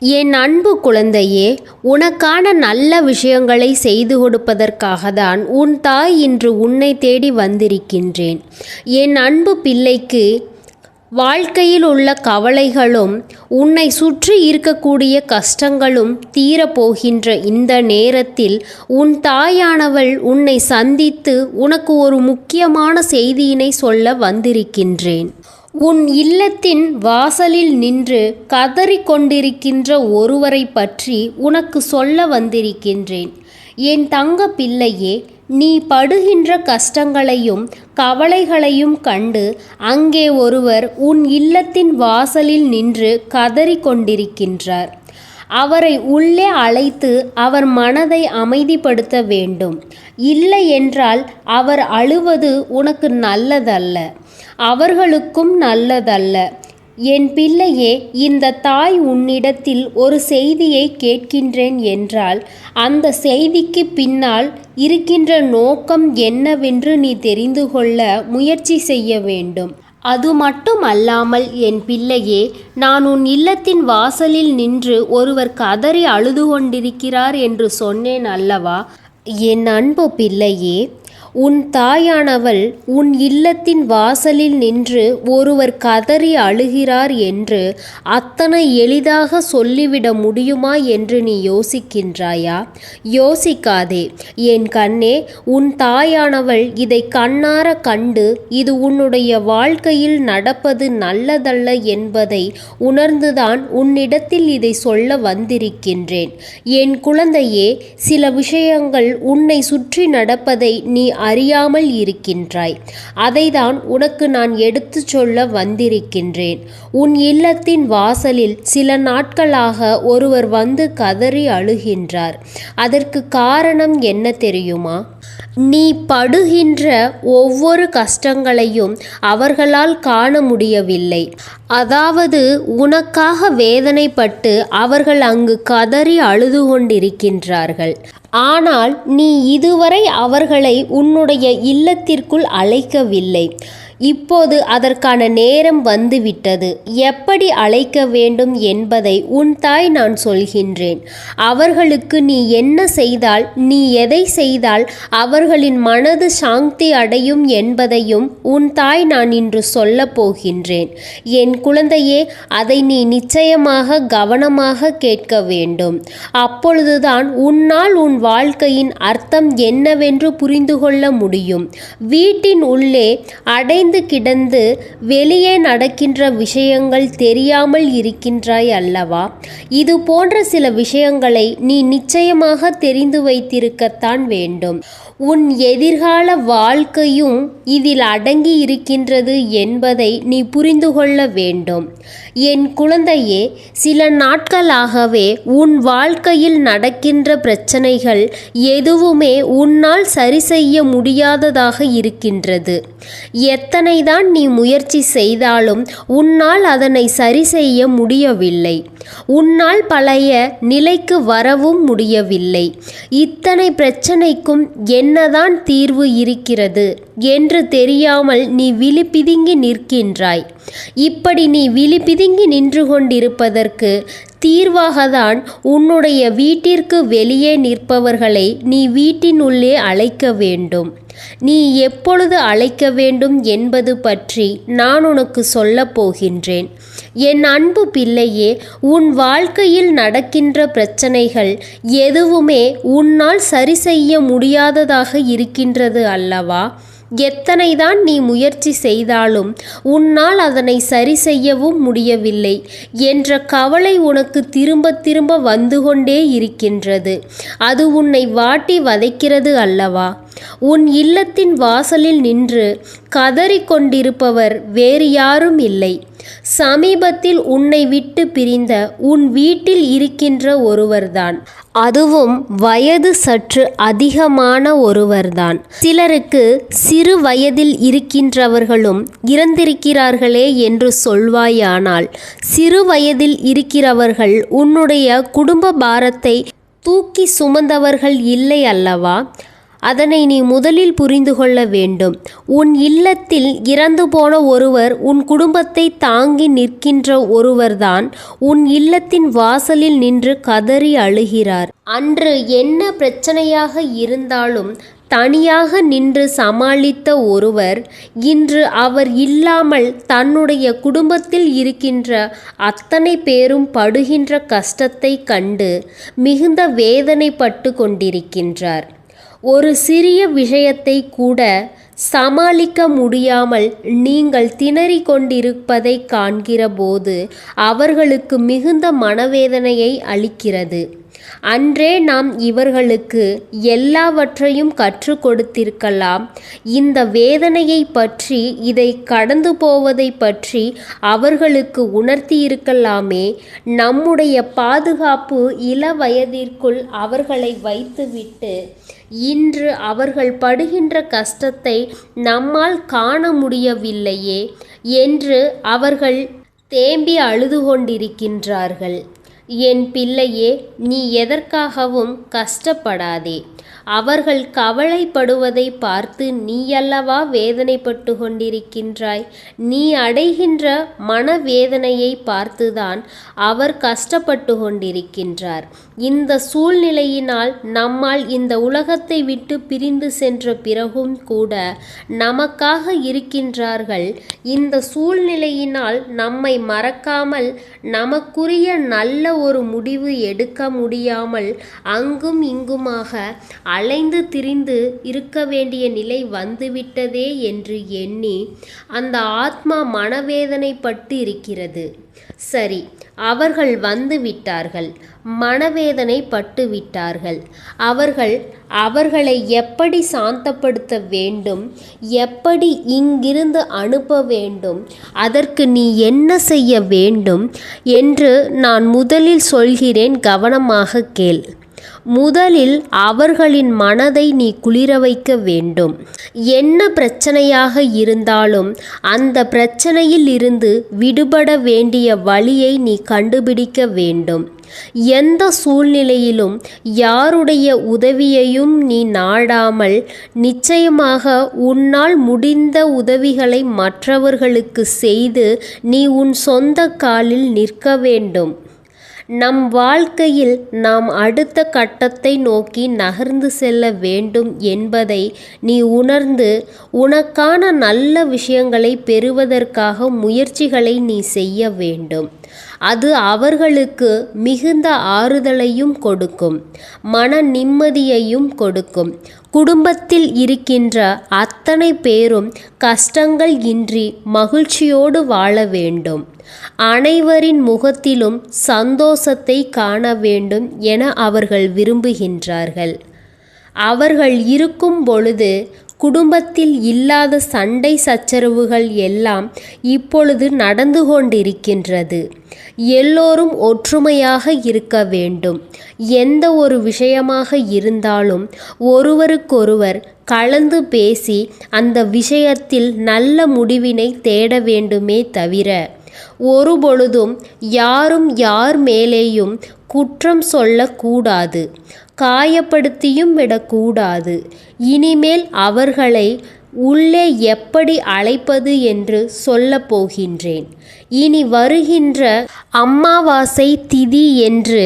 என் அன்பு குழந்தையே, உனக்கான நல்ல விஷயங்களை செய்து கொடுப்பதற்காக தான் உன் தாய் இன்று உன்னை தேடி வந்திருக்கின்றேன். என் அன்பு பிள்ளைக்கு வாழ்க்கையில் உள்ள கவலைகளும் உன்னை சுற்றி இருக்கக்கூடிய கஷ்டங்களும் தீரப்போகின்ற இந்த நேரத்தில் உன் தாயானவள் உன்னை சந்தித்து உனக்கு ஒரு முக்கியமான செய்தியினை சொல்ல வந்திருக்கின்றேன். உன் இல்லத்தின் வாசலில் நின்று கதறிக்கொண்டிருக்கின்ற ஒருவரை பற்றி உனக்கு சொல்ல வந்திருக்கின்றேன். என் தங்க பிள்ளையே, நீ படுகின்ற கஷ்டங்களையும் கவலைகளையும் கண்டு அங்கே ஒருவர் உன் இல்லத்தின் வாசலில் நின்று கதறிக்கொண்டிருக்கின்றார். அவரை உள்ளே அழைத்து அவர் மனதை அமைதிப்படுத்த வேண்டும். இல்லை என்றால் அவர் அழுவது உனக்கு நல்லதல்ல, அவர்களுக்கும் நல்லதல்ல. என் பிள்ளையே, இந்த தாய் உன்னிடத்தில் ஒரு செய்தியை கேட்கின்றேன் என்றால் அந்த செய்திக்கு பின்னால் இருக்கின்ற நோக்கம் என்னவென்று நீ தெரிந்து கொள்ள முயற்சி செய்ய வேண்டும். அது மட்டுமல்லாமல் என் பிள்ளையே, நான் உன் இல்லத்தின் வாசலில் நின்று ஒருவர் கதறி அழுது கொண்டிருக்கிறார் என்று சொன்னேன் அல்லவா? என் அன்பு பிள்ளையே, உன் தாயானவள் உன் இல்லத்தின் வாசலில் நின்று ஒருவர் கதறி அழுகிறார் என்று அத்தனை எளிதாக சொல்லிவிட முடியுமா என்று நீ யோசிக்கின்றாயா? யோசிக்காதே என் கண்ணே. உன் தாயானவள் இதை கண்ணார கண்டு இது உன்னுடைய வாழ்க்கையில் நடப்பது நல்லதல்ல என்பதை உணர்ந்துதான் உன்னிடத்தில் இதை சொல்ல வந்திருக்கின்றேன். என் குழந்தையே, சில விஷயங்கள் உன்னை சுற்றி நடப்பதை நீ அறியாமல் இருக்கின்றாய். அதைதான் உனக்கு நான் எடுத்து சொல்ல வந்திருக்கின்றேன். உன் இல்லத்தின் வாசலில் சில நாட்களாக ஒருவர் வந்து கதறி அழுகின்றார். அதற்கு காரணம் என்ன தெரியுமா? நீ படுகின்ற ஒவ்வொரு கஷ்டங்களையும் அவர்களால் காண முடியவில்லை. அதாவது உனக்காக வேதனைப்பட்டு அவர்கள் அங்கு கதறி அழுது கொண்டிருக்கின்றார்கள். ஆனால் நீ இதுவரை அவர்களை உன்னுடைய இல்லத்திற்குள் அழைக்கவில்லை. இப்போது அதற்கான நேரம் வந்துவிட்டது. எப்படி அழைக்க வேண்டும் என்பதை உன் தாய் நான் சொல்கின்றேன். அவர்களுக்கு நீ என்ன செய்தால், நீ எதை செய்தால் அவர்களின் மனது சாந்தி அடையும் என்பதையும் உன் தாய் நான் இன்று சொல்ல போகின்றேன். என் குழந்தையே, அதை நீ நிச்சயமாக கவனமாக கேட்க வேண்டும். அப்பொழுதுதான் உன்னால் உன் வாழ்க்கையின் அர்த்தம் என்னவென்று புரிந்து கொள்ள முடியும். வீட்டின் உள்ளே கிடந்து வெளியே நடக்கின்ற விஷயங்கள் தெரியாமல் இருக்கின்றாய் அல்லவா? இது போன்ற சில விஷயங்களை நீ நிச்சயமாக தெரிந்து வைத்திருக்கத்தான் வேண்டும். உன் எதிர்கால வாழ்க்கையும் இதில் அடங்கி இருக்கின்றது என்பதை நீ புரிந்து கொள்ள வேண்டும். என் குழந்தையே, சில நாட்களாகவே உன் வாழ்க்கையில் நடக்கின்ற பிரச்சனைகள் எதுவுமே உன்னால் சரி செய்ய முடியாததாக இருக்கின்றது. எத்தனைதான் நீ முயற்சி செய்தாலும் உன்னால் அதனை சரி செய்ய முடியவில்லை. உன்னால் பழைய நிலைக்கு வரவும் முடியவில்லை. இத்தனை பிரச்சனைக்கும் என்னதான் தீர்வு இருக்கிறது என்று தெரியாமல் நீ விழிபிதுங்கி நிற்கின்றாய். இப்படி நீ விழிபிதுங்கி நின்று கொண்டிருப்பதற்கு தீர்வாகத்தான் உன்னுடைய வீட்டிற்கு வெளியே நிற்பவர்களை நீ வீட்டின் உள்ளே அழைக்க வேண்டும். நீ எப்பொழுது அழைக்க வேண்டும் என்பது பற்றி நான் உனக்கு சொல்லப் போகின்றேன். என் அன்பு பிள்ளையே, உன் வாழ்க்கையில் நடக்கின்ற பிரச்சனைகள் எதுவுமே உன்னால் சரி செய்ய முடியாததாக இருக்கின்றது அல்லவா? எத்தனைதான் நீ முயற்சி செய்தாலும் உன்னால் அதனை சரி செய்யவும் முடியவில்லை என்ற கவலை உனக்கு திரும்ப திரும்ப வந்து கொண்டே இருக்கின்றது. அது உன்னை வாட்டி வதைக்கிறது அல்லவா? உன் இல்லத்தின் வாசலில் நின்று கதறிக்கொண்டிருப்பவர் வேறு யாரும் இல்லை. சமீபத்தில் உன்னை விட்டு பிரிந்த உன் வீட்டில் இருக்கின்ற ஒருவர்தான். அதுவும் வயது சற்று அதிகமான ஒருவர்தான். சிலருக்கு சிறு வயதில் இருக்கின்றவர்களும் இறந்திருக்கிறார்களே என்று சொல்வாயானால், சிறு வயதில் இருக்கிறவர்கள் உன்னுடைய குடும்ப பாரத்தை தூக்கி சுமந்தவர்கள் இல்லை அல்லவா? அதனை நீ முதலில் புரிந்து கொள்ள வேண்டும். உன் இல்லத்தில் இறந்து போன ஒருவர் உன் குடும்பத்தை தாங்கி நிற்கின்ற ஒருவர்தான் உன் இல்லத்தின் வாசலில் நின்று கதறி அழுகிறார். அன்று என்ன பிரச்சனையாக இருந்தாலும் தனியாக நின்று சமாளித்த ஒருவர் இன்று அவர் இல்லாமல் தன்னுடைய குடும்பத்தில் இருக்கின்ற அத்தனை பேரும் படுகின்ற கஷ்டத்தை கண்டு மிகுந்த வேதனைப்பட்டு கொண்டிருக்கின்றார். ஒரு சிறிய விஷயத்தை கூட சமாளிக்க முடியாமல் நீங்கள் திணறிக் கொண்டிருப்பதை காண்கிற போது அவர்களுக்கு மிகுந்த மனவேதனையை அளிக்கிறது. அன்றே நாம் இவர்களுக்கு எல்லாவற்றையும் கற்றுக் கொடுத்திருக்கலாம். இந்த வேதனையை பற்றி, இதை கடந்து போவதை பற்றி அவர்களுக்கு உணர்த்தியிருக்கலாமே. நம்முடைய பாதுகாப்பு இள வயதிற்குள் அவர்களை வைத்துவிட்டு இன்று அவர்கள் படுகின்ற கஷ்டத்தை நம்மால் காண முடியவில்லையே என்று அவர்கள் தேம்பி அழுது கொண்டிருக்கின்றார்கள். என் பிள்ளையே, நீ எதற்காகவும் கஷ்டப்படாதே. அவர்கள் கவலைப்படுவதை பார்த்து நீயல்லவா வேதனைப்பட்டு கொண்டிருக்கின்றாய். நீ அடைகின்ற மனவேதனையை பார்த்துதான் அவர் கஷ்டப்பட்டு கொண்டிருக்கின்றார். இந்த சூழ்நிலையினால் நம்மால் இந்த உலகத்தை விட்டு பிரிந்து சென்ற பிறகும் கூட நமக்காக இருக்கின்றார்கள். இந்த சூழ்நிலையினால் நம்மை மறக்காமல் நமக்குரிய நல்ல ஒரு முடிவு எடுக்க முடியாமல் அங்கும் இங்குமாக அலைந்து திரிந்து இருக்க வேண்டிய நிலை வந்துவிட்டதே என்று எண்ணி அந்த ஆத்மா மனவேதனைப்பட்டு இருக்கிறது. சரி, அவர்கள் வந்து விட்டார்கள், மனவேதனை பட்டு விட்டார்கள். அவர்களை எப்படி சாந்தப்படுத்த வேண்டும், எப்படி இங்கிருந்து அனுப்ப வேண்டும், அதற்கு நீ என்ன செய்ய வேண்டும் என்று நான் முதலில் சொல்கிறேன், கவனமாக கேள். முதலில் அவர்களின் மனதை நீ குளிர வைக்க வேண்டும். என்ன பிரச்சனையாக இருந்தாலும் அந்த பிரச்சனையில் இருந்து விடுபட வேண்டிய வழியை நீ கண்டுபிடிக்க வேண்டும். எந்த சூழ்நிலையிலும் யாருடைய உதவியையும் நீ நாடாமல் நிச்சயமாக உன்னால் முடிந்த உதவிகளை மற்றவர்களுக்கு செய்து நீ உன் சொந்த காலில் நிற்க வேண்டும். நம் வாழ்க்கையில் நாம் அடுத்த கட்டத்தை நோக்கி நகர்ந்து செல்ல வேண்டும் என்பதை நீ உணர்ந்து உனக்கான நல்ல விஷயங்களை பெறுவதற்காக முயற்சிகளை நீ செய்ய வேண்டும். அது அவர்களுக்கு மிகுந்த ஆறுதலையும் கொடுக்கும், மன நிம்மதியையும் கொடுக்கும். குடும்பத்தில் இருக்கின்ற அத்தனை பேரும் கஷ்டங்கள் இன்றி மகிழ்ச்சியோடு வாழ வேண்டும். அனைவரின் முகத்திலும் சந்தோஷத்தை காண வேண்டும் என அவர்கள் விரும்புகின்றார்கள். அவர்கள் இருக்கும் பொழுது குடும்பத்தில் இல்லாத சண்டை சச்சரவுகள் எல்லாம் இப்பொழுது நடந்து கொண்டிருக்கின்றது. எல்லோரும் ஒற்றுமையாக இருக்க வேண்டும். எந்த ஒரு விஷயமாக இருந்தாலும் ஒருவருக்கொருவர் கலந்து பேசி அந்த விஷயத்தில் நல்ல முடிவினை தேட வேண்டுமே தவிர ஒருபொழுதும் யாரும் யார் மேலேயும் குற்றம் சொல்லக்கூடாது, காயப்படுத்தியும் விடக்கூடாது. இனிமேல் அவர்களை உள்ளே எப்படி அழைப்பது என்று சொல்லப் போகின்றேன். இனி வருகின்ற அமாவாசை திதி என்று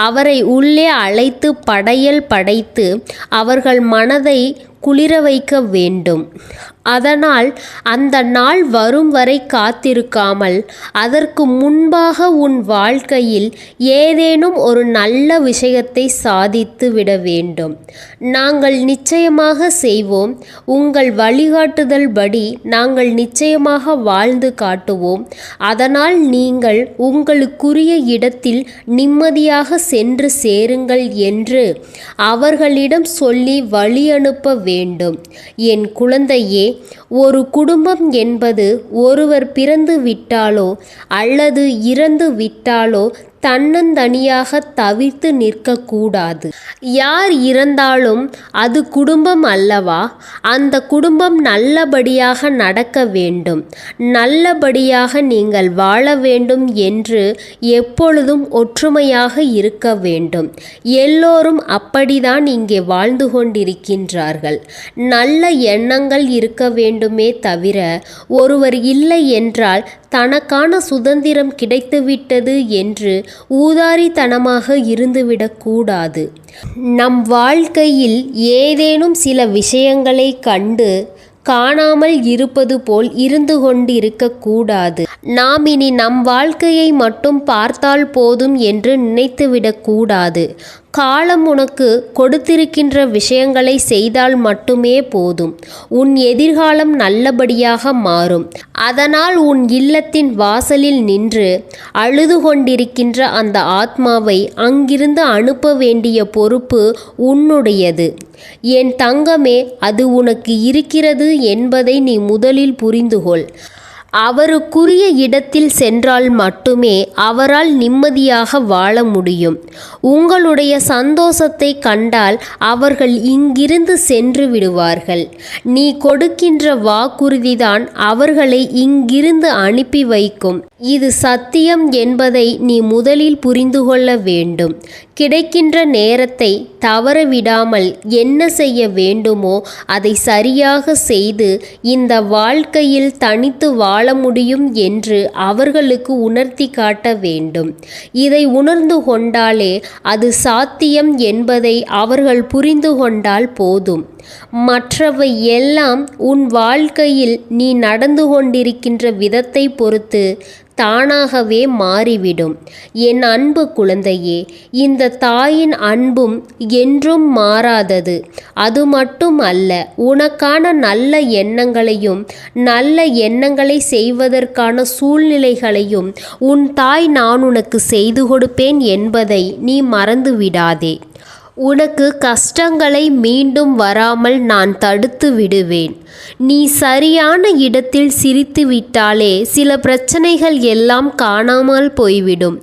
அவரை உள்ளே அழைத்து படையல் படைத்து அவர்கள் மனதை குளிர வைக்க வேண்டும். அதனால் அந்த நாள் வரும் வரை காத்திருக்காமல் அதற்கு முன்பாக உன் வாழ்க்கையில் ஏதேனும் ஒரு நல்ல விஷயத்தை சாதித்து விட வேண்டும். நாங்கள் நிச்சயமாக செய்வோம். உங்கள் வழிகாட்டுதல் படி நாங்கள் நிச்சயமாக வாழ்ந்து காட்டுவோம். அதனால் நீங்கள் உங்களுக்குரிய இடத்தில் நிம்மதியாக சென்று சேருங்கள் என்று அவர்களிடம் சொல்லி வழி அனுப்ப வேண்டும். என் குழந்தையே, ஒரு குடும்பம் என்பது ஒருவர் பிறந்து விட்டாலோ அல்லது இறந்து விட்டாலோ தன்னந்தனியாக தவிர்த்து நிற்கக்கூடாது. யார் இறந்தாலும் அது குடும்பம் அல்லவா? அந்த குடும்பம் நல்லபடியாக நடக்க வேண்டும், நல்லபடியாக நீங்கள் வாழ வேண்டும் என்று எப்பொழுதும் ஒற்றுமையாக இருக்க வேண்டும். எல்லோரும் அப்படிதான் இங்கே வாழ்ந்து கொண்டிருக்கின்றார்கள். நல்ல எண்ணங்கள் இருக்க வேண்டுமே தவிர, ஒருவர் இல்லை என்றால் தனக்கான சுதந்திரம் கிடைத்துவிட்டது என்று ஊதாரித்தனமாக இருந்துவிடக்கூடாது. நம் வாழ்க்கையில் ஏதேனும் சில விஷயங்களை கண்டு காணாமல் இருப்பது போல் இருந்து கொண்டிருக்கக்கூடாது. நாம் இனி நம் வாழ்க்கையை மட்டும் பார்த்தால் போதும் என்று நினைத்துவிடக்கூடாது. காலம் உனக்கு கொடுத்திருக்கின்ற விஷயங்களை செய்தால் மட்டுமே போதும். உன் எதிர்காலம் நல்லபடியாக மாறும். அதனால் உன் இல்லத்தின் வாசலில் நின்று அழுது கொண்டிருக்கின்ற அந்த ஆத்மாவை அங்கிருந்து அனுப்ப வேண்டிய பொறுப்பு உன்னுடையது. என் தங்கமே, அது உனக்கு இருக்கிறது என்பதை நீ முதலில் புரிந்துகொள். அவருக்குரிய இடத்தில் சென்றால் மட்டுமே அவரால் நிம்மதியாக வாழ முடியும். உங்களுடைய சந்தோஷத்தை கண்டால் அவர்கள் இங்கிருந்து சென்று விடுவார்கள். நீ கொடுக்கின்ற வாக்குறுதிதான் அவர்களை இங்கிருந்து அனுப்பி வைக்கும். இது சத்தியம் என்பதை நீ முதலில் புரிந்து கொள்ள வேண்டும். கிடைக்கின்ற நேரத்தை தவறவிடாமல் என்ன செய்ய வேண்டுமோ அதை சரியாக செய்து இந்த வாழ்க்கையில் தனித்து வாழ முடியும் என்று அவர்களுக்கு உணர்த்தி காட்ட வேண்டும். இதை உணர்ந்து கொண்டாலே அது சாத்தியம் என்பதை அவர்கள் புரிந்து கொண்டால் போதும். மற்றவை எல்லாம் உன் வாழ்க்கையில் நீ நடந்து கொண்டிருக்கின்ற விதத்தை பொறுத்து தானாகவே மாறிவிடும். என் அன்பு குழந்தையே, இந்த தாயின் அன்பும் என்றும் மாறாதது. அது மட்டும் அல்ல, உனக்கான நல்ல எண்ணங்களையும் நல்ல எண்ணங்களை செய்வதற்கான சூழ்நிலைகளையும் உன் தாய் நான் உனக்கு செய்து கொடுப்பேன் என்பதை நீ மறந்து விடாதே. உனக்கு கஷ்டங்களை மீண்டும் வராமல் நான் தடுத்து விடுவேன். நீ சரியான இடத்தில் சிரித்து விட்டாலே சில பிரச்சனைகள் எல்லாம் காணாமல் போய்விடும்.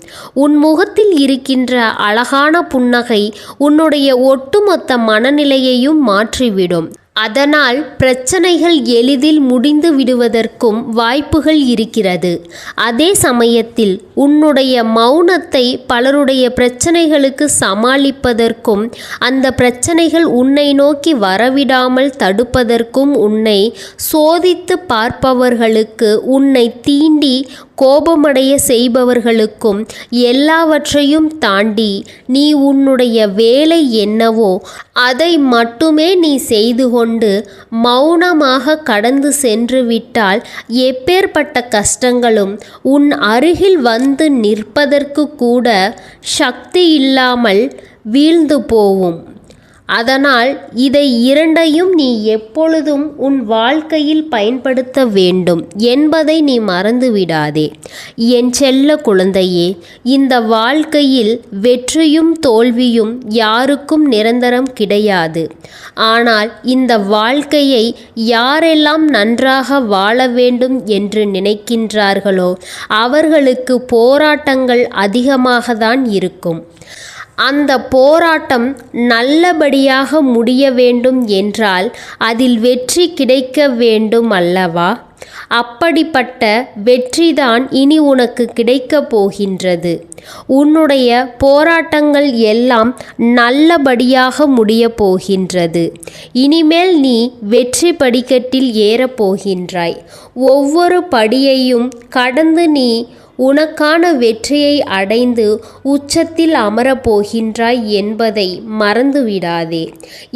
உன் முகத்தில் இருக்கின்ற அழகான புன்னகை உன்னுடைய ஒட்டுமொத்த மனநிலையையும் மாற்றிவிடும். அதனால் பிரச்சனைகள் எளிதில் முடிந்து விடுவதற்கும் வாய்ப்புகள் இருக்கிறது. அதே சமயத்தில் உன்னுடைய மௌனத்தை பலருடைய பிரச்சனைகளுக்கு சமாளிப்பதற்கும் அந்த பிரச்சனைகள் உன்னை நோக்கி வரவிடாமல் தடுப்பதற்கும் உன்னை சோதித்து பார்ப்பவர்களுக்கு, உன்னை தீண்டி கோபமடைய செய்பவர்களுக்கும் எல்லாவற்றையும் தாண்டி நீ உன்னுடைய வேலை என்னவோ அதை மட்டுமே நீ செய்து கொண்டு மௌனமாக கடந்து சென்று விட்டால் எப்பேற்பட்ட கஷ்டங்களும் உன் அருகில் வந்து நிற்பதற்கு கூட சக்தி இல்லாமல் வீழ்ந்து போவும். அதனால் இதை இரண்டையும் நீ எப்பொழுதும் உன் வாழ்க்கையில் பயன்படுத்த வேண்டும் என்பதை நீ மறந்துவிடாதே. என் செல்ல குழந்தையே, இந்த வாழ்க்கையில் வெற்றியும் தோல்வியும் யாருக்கும் நிரந்தரம் கிடையாது. ஆனால் இந்த வாழ்க்கையை யாரெல்லாம் நன்றாக வாழ வேண்டும் என்று நினைக்கின்றார்களோ அவர்களுக்கு போராட்டங்கள் அதிகமாக தான் இருக்கும். அந்த போராட்டம் நல்லபடியாக முடிய வேண்டும் என்றால் அதில் வெற்றி கிடைக்க வேண்டும் அல்லவா? அப்படிப்பட்ட வெற்றிதான் இனி உனக்கு கிடைக்கப் போகின்றது. உன்னுடைய போராட்டங்கள் எல்லாம் நல்லபடியாக முடியப் போகின்றது. இனிமேல் நீ வெற்றி படிக்கட்டில் ஏறப் போகின்றாய். ஒவ்வொரு படியையும் கடந்து நீ உனக்கான வெற்றியை அடைந்து உச்சத்தில் அமரப்போகின்றாய் என்பதை மறந்துவிடாதே.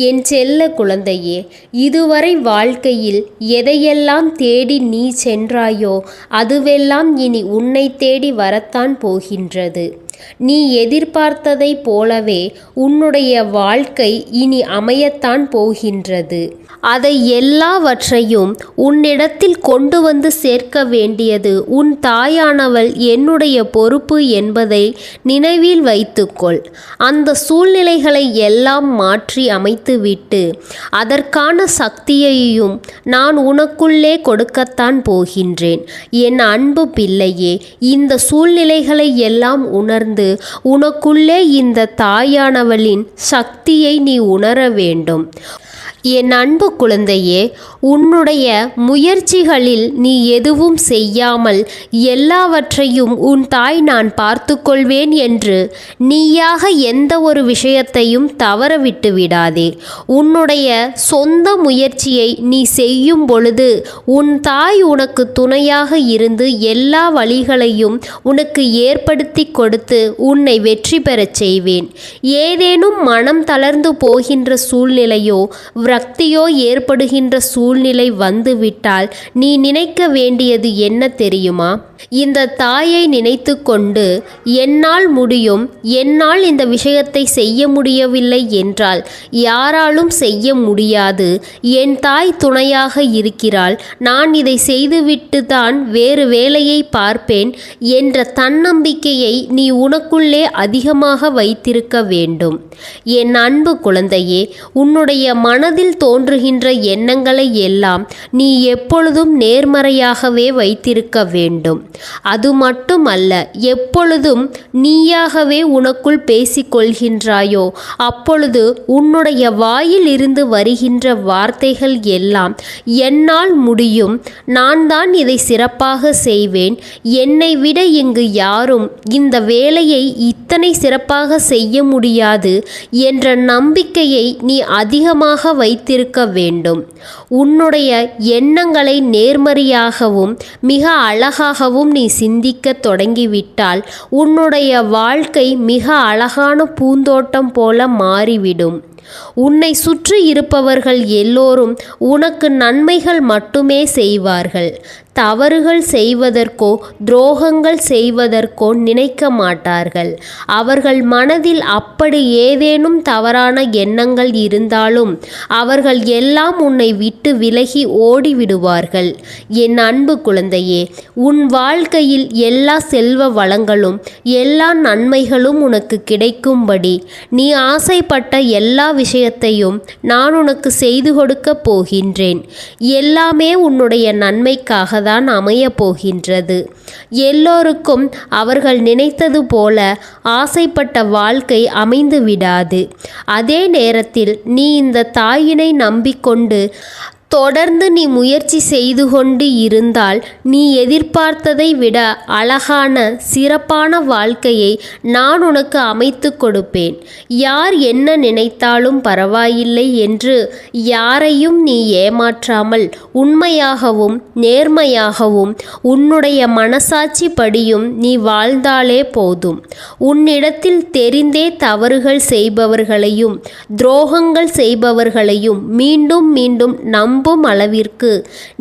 என் செல்ல குழந்தையே, இதுவரை வாழ்க்கையில் எதையெல்லாம் தேடி நீ சென்றாயோ அதுவெல்லாம் இனி உன்னை தேடி வரத்தான் போகின்றது. நீ எதிர்பார்த்ததை போலவே உன்னுடைய வாழ்க்கை இனி அமையத்தான் போகின்றது. அதை எல்லாவற்றையும் உன்னிடத்தில் கொண்டு வந்து சேர்க்க வேண்டியது உன் தாயானவள் என்னுடைய பொறுப்பு என்பதை நினைவில் வைத்துக்கொள். அந்த சூழ்நிலைகளை எல்லாம் மாற்றி அமைத்துவிட்டு அதற்கான சக்தியையும் நான் உனக்குள்ளே கொடுக்கத்தான் போகின்றேன். என் அன்பு பிள்ளையே, இந்த சூழ்நிலைகளை எல்லாம் உணர்ந்து உணர்ந்து உனக்குள்ளே இந்த தாயானவளின் சக்தியை நீ உணர வேண்டும். என் அன்பு குழந்தையே, உன்னுடைய முயற்சிகளில் நீ எதுவும் செய்யாமல் எல்லாவற்றையும் உன் தாய் நான் பார்த்து கொள்வேன் என்று நீயாக எந்த ஒரு விஷயத்தையும் தவற விட்டு விடாதே. உன்னுடைய சொந்த முயற்சியை நீ செய்யும் பொழுது உன் தாய் உனக்கு துணையாக இருந்து எல்லா வழிகளையும் உனக்கு ஏற்படுத்தி கொடுத்து உன்னை வெற்றி பெறச் செய்வேன். ஏதேனும் மனம் தளர்ந்து போகின்ற சூழ்நிலையோ விரக்தியோ ஏற்படுகின்ற சூழ்நிலை வந்துவிட்டால் நீ நினைக்க வேண்டியது என்ன தெரியுமா? இந்த தாயை நினைத்து கொண்டு என்னால் முடியும், என்னால் இந்த விஷயத்தை செய்ய முடியவில்லை என்றால் யாராலும் செய்ய முடியாது, என் தாய் துணையாக இருக்கிறாள், நான் இதை செய்துவிட்டு தான் வேறு வேலையை பார்ப்பேன் என்ற தன்னம்பிக்கையை நீ உனக்குள்ளே அதிகமாக வைத்திருக்க வேண்டும். என் அன்பு குழந்தையே, உன்னுடைய மனதில் தோன்றுகின்ற எண்ணங்களை எல்லாம் நீ எப்பொழுதும் நேர்மறையாகவே வைத்திருக்க வேண்டும். அது மட்டுமல்ல, எப்பொழுதும் நீயாகவே உனக்குள் பேசிக்கொள்கின்றாயோ அப்பொழுது உன்னுடைய வாயில் இருந்து வருகின்ற வார்த்தைகள் எல்லாம் என்னால் முடியும், நான் தான் இதை சிறப்பாக செய்வேன், என்னை விட இங்கு யாரும் இந்த வேலையை இத்தனை சிறப்பாக செய்ய முடியாது என்ற நம்பிக்கையை நீ அதிகமாக வைத்திருக்க வேண்டும். உன்னுடைய எண்ணங்களை நேர்மறையாகவும் மிக அழகாகவும் நீ சிந்திக்க தொடங்கிவிட்டால் உன்னுடைய வாழ்க்கை மிக அழகான பூந்தோட்டம் போல மாறிவிடும். உன்னை சுற்றி இருப்பவர்கள் எல்லோரும் உனக்கு நன்மைகள் மட்டுமே செய்வார்கள். தவறுகள் செய்வதற்கோ துரோகங்கள் செய்வதற்கோ நினைக்க மாட்டார்கள். அவர்கள் மனதில் அப்படி ஏதேனும் தவறான எண்ணங்கள் இருந்தாலும் அவர்கள் எல்லாம் உன்னை விட்டு விலகி ஓடிவிடுவார்கள். என் அன்பு குழந்தையே, உன் வாழ்க்கையில் எல்லா செல்வ வளங்களும் எல்லா நன்மைகளும் உனக்கு கிடைக்கும்படி நீ ஆசைப்பட்ட எல்லா விஷயத்தையும் நான் உனக்கு செய்து கொடுக்க போகின்றேன். எல்லாமே உன்னுடைய நன்மைக்காக தான் அமைய போகின்றது. எல்லோருக்கும் அவர்கள் நினைத்தது போல ஆசைப்பட்ட வாழ்க்கை அமைந்து விடாது. அதே நேரத்தில் நீ இந்த தாயினை நம்பிக்கொண்டு தொடர்ந்து நீ முயற்சி செய்து கொண்டு இருந்தால் நீ எதிர்பார்த்ததை விட அழகான சிறப்பான வாழ்க்கையை நான் உனக்கு அமைத்து கொடுப்பேன். யார் என்ன நினைத்தாலும் பரவாயில்லை என்று யாரையும் நீ ஏமாற்றாமல் உண்மையாகவும் நேர்மையாகவும் உன்னுடைய மனசாட்சி படியும் நீ வாழ்ந்தாலே போதும். உன்னிடத்தில் தெரிந்தே தவறுகள் செய்பவர்களையும் துரோகங்கள் செய்பவர்களையும் மீண்டும் மீண்டும் நம்பும் அளவிற்கு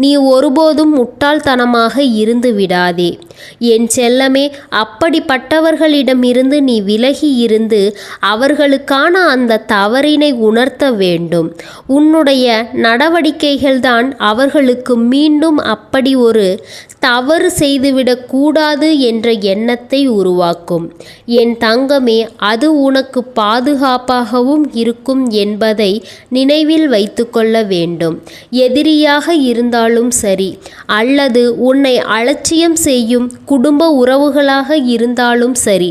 நீ ஒருபோதும் முட்டாள்தனமாக இருந்து விடாதே. என் செல்லமே, அப்படிப்பட்டவர்களிடமிருந்து நீ விலகி இருந்து அவர்களுக்கான அந்த தவறினை உணர்த்த வேண்டும். உன்னுடைய நடவடிக்கைகள்தான் அவர்களுக்கு மீண்டும் அப்படி ஒரு தவறு செய்துவிடக் கூடாது என்ற எண்ணத்தை உருவாக்கும். என் தங்கமே, அது உனக்கு பாதுகாப்பாகவும் இருக்கும் என்பதை நினைவில் வைத்து கொள்ள வேண்டும். எதிரியாக இருந்தாலும் சரி அல்லது உன்னை அலட்சியம் செய்யும் குடும்ப உறவுகளாக இருந்தாலும் சரி,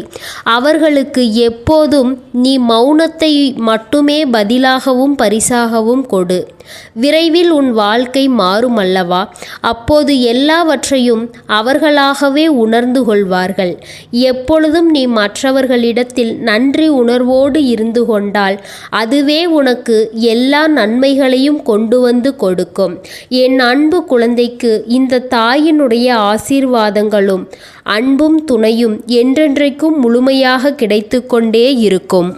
அவர்களுக்கு எப்போதும் நீ மௌனத்தை மட்டுமே பதிலாகவும் பரிசாகவும் கொடு. விரைவில் உன் வாழ்க்கை மாறும் அல்லவா? அப்போது எல்லாவற்றையும் அவர்களாகவே உணர்ந்து கொள்வார்கள். எப்பொழுதும் நீ மற்றவர்களிடத்தில் நன்றி உணர்வோடு இருந்து கொண்டால் அதுவே உனக்கு எல்லா நன்மைகளையும் கொண்டு வந்து கொடுக்கும். என் அன்பு குழந்தைக்கு இந்த தாயினுடைய ஆசீர்வாதங்களும் அன்பும் துணையும் என்றென்றைக்கும் முழுமையாக கிடைத்து கொண்டே இருக்கும்.